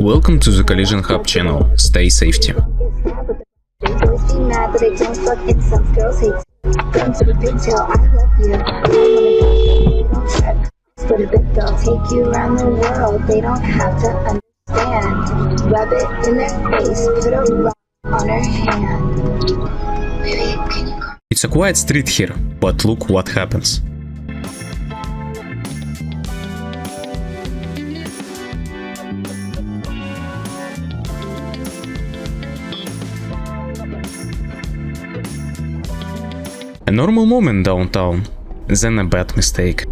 Welcome to the Collision Hub channel. Stay safety. It's a quiet street here, but look what happens. A normal moment downtown, then a bad mistake.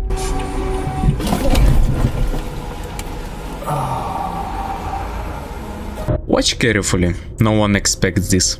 Watch carefully, no one expects this.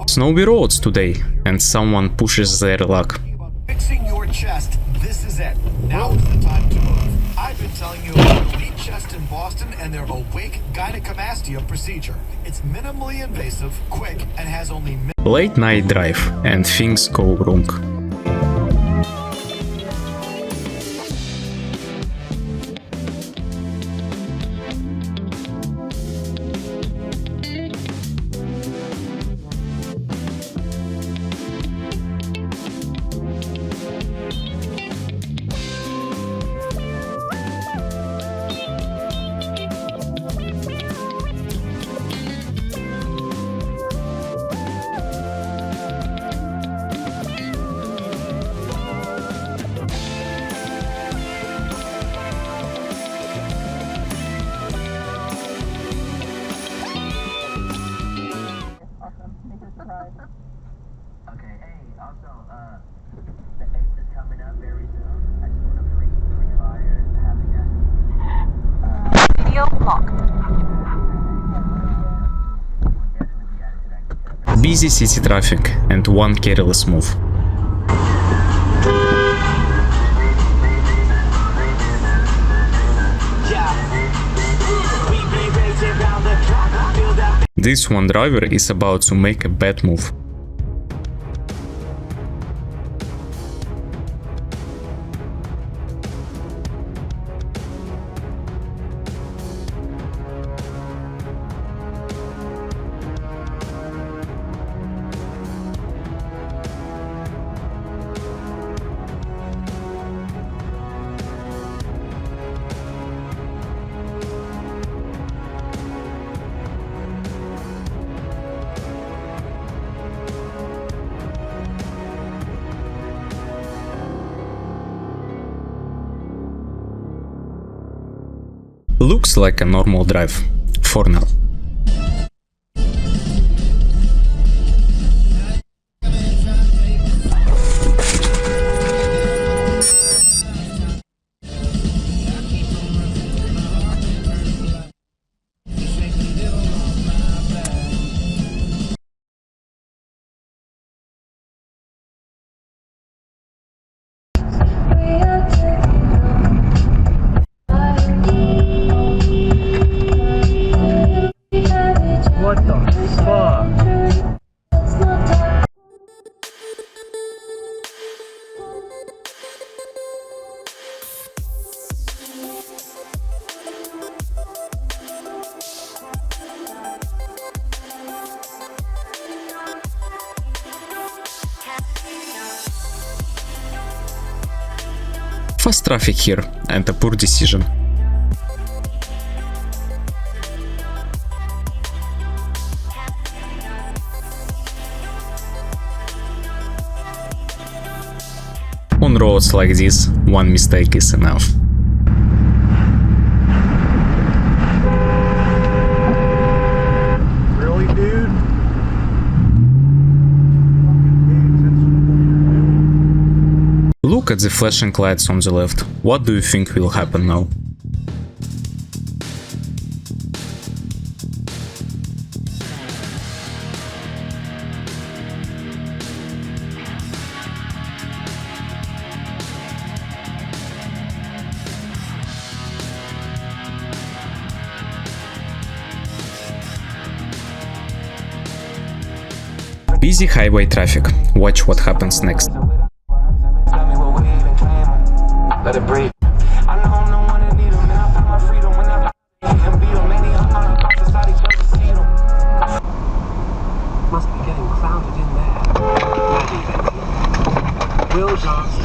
Snowy roads today, and someone pushes their luck. Fixing your chest, this is it. Now is the time to move. I've been telling you about Elite Chest in Boston and their awake gynecomastia procedure. It's minimally invasive, quick, and has only Late night drive, and things go wrong. Okay, hey, also, the 8th is coming up very soon. I just want to pre-fire having a video locked. Busy city traffic and one careless move. This one driver is about to make a bad move. Looks like a normal drive, for now. What the fuck? Fast traffic here and a poor decision. On roads like this, one mistake is enough. Really, dude? Look at the flashing lights on the left. What do you think will happen now? Busy highway traffic. Watch what happens next. Let it breathe. I know I'm the one that need 'em, and I find my freedom when I and beat 'em. Many society just to see 'em. Must be getting clouded in there. Will just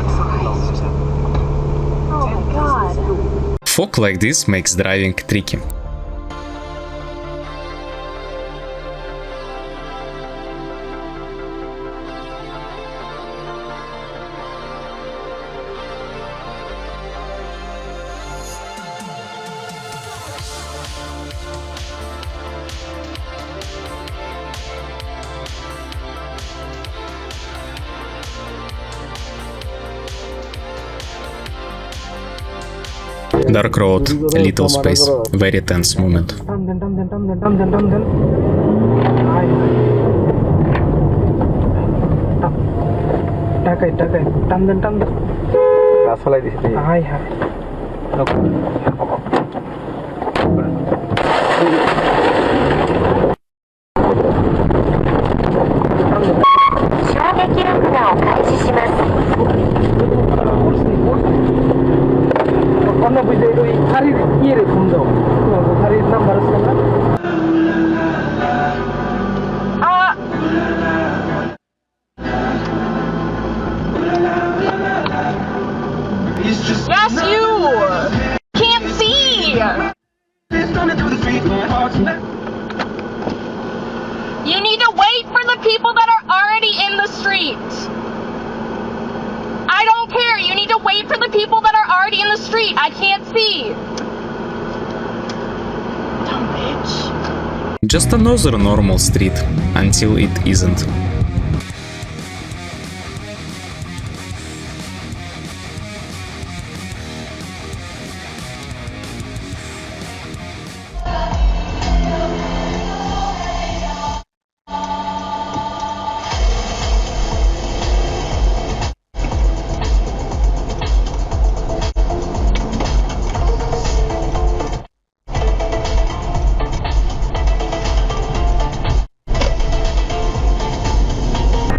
Oh my god. Fog like this makes driving tricky. Dark road, little space, very tense moment. Yes, you can't see. You need to wait for the people that are already in the street. I don't care. You need to wait for the people that are already in the street. I can't see. Dumb bitch. Just another normal street, until it isn't.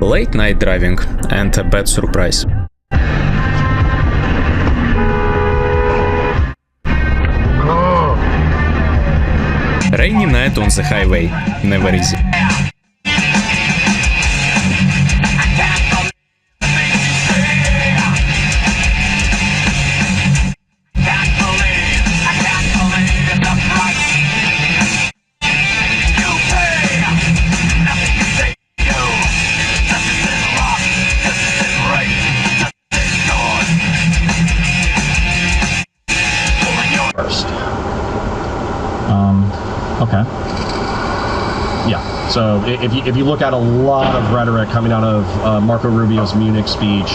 Late night driving and a bad surprise. Rainy night on the highway, never easy. Okay. Yeah. So if you look at a lot of rhetoric coming out of Marco Rubio's Munich speech,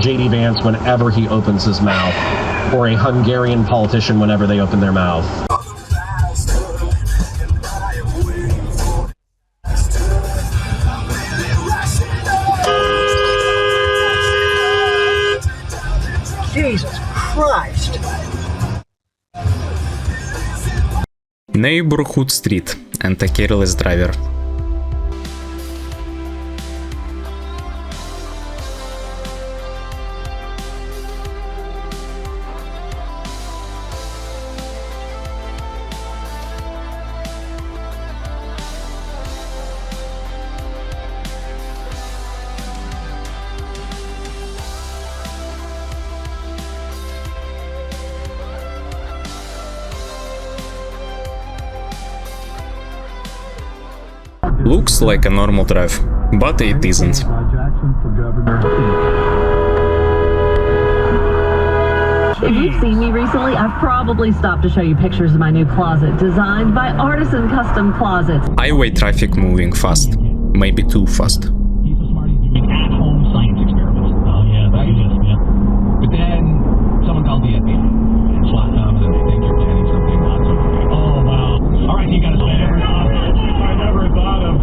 J.D. Vance whenever he opens his mouth, or a Hungarian politician whenever they open their mouth. Jesus Christ! Neighborhood street and a careless driver. Looks like a normal drive, but it isn't. If you've seen me recently, I've probably stopped to show you pictures of my new closet, designed by Artisan Custom Closets. Highway traffic moving fast, maybe too fast. He's so smart he's doing at-home science experiments. Oh yeah, that is, yeah. But then someone called the FBI and SWAT comes and they think you're planning something not so good. Oh wow. All right, you gotta say it. I never thought of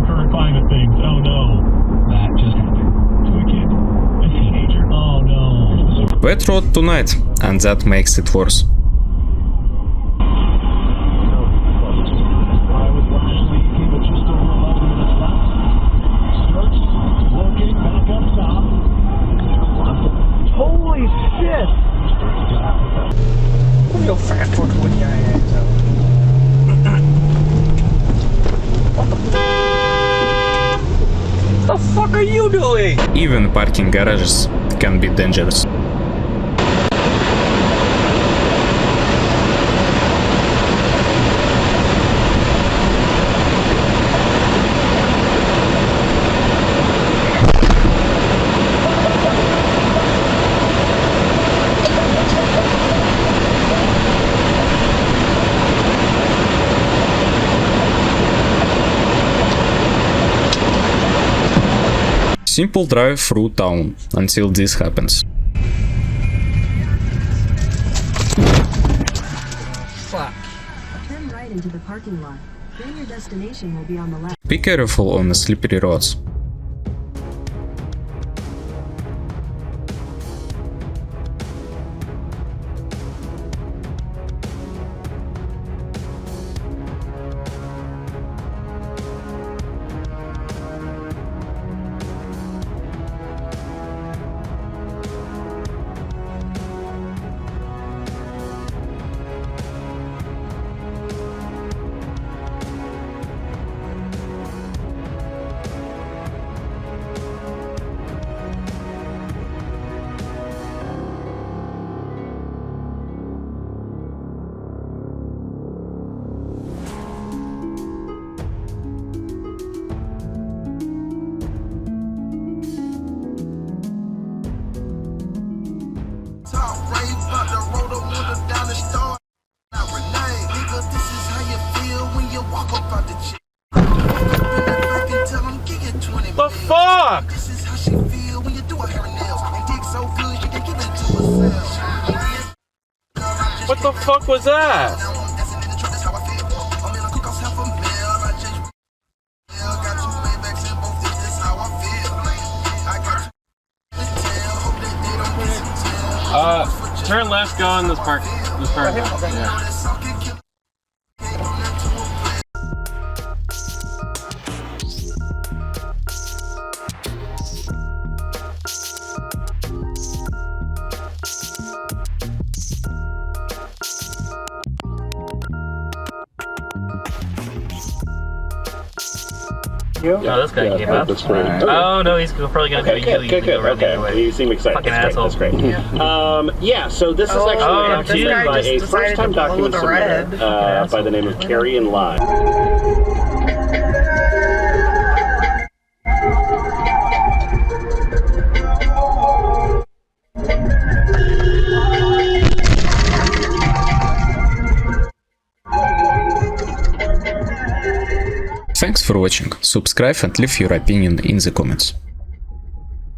current climate things. Oh no. That just happened to a kid. A teenager. Oh no. Wet road tonight, and that makes it worse. Totally! Even parking garages can be dangerous. Simple drive through town until this happens. Turn right into the parking lot. Then your destination will be on the left. Be careful on the slippery roads. The fuck? What the fuck was that? Turn left, go in this park. This park. Yeah. Oh, this guy gave up. That's great. Oh no, he's probably gonna do you. Good. Okay. You seem excited. Fucking That's asshole. Great. Yeah. So this is actually entertained by a first-time document submitter by the name of Carrie and Live. Thanks for watching, subscribe and leave your opinion in the comments.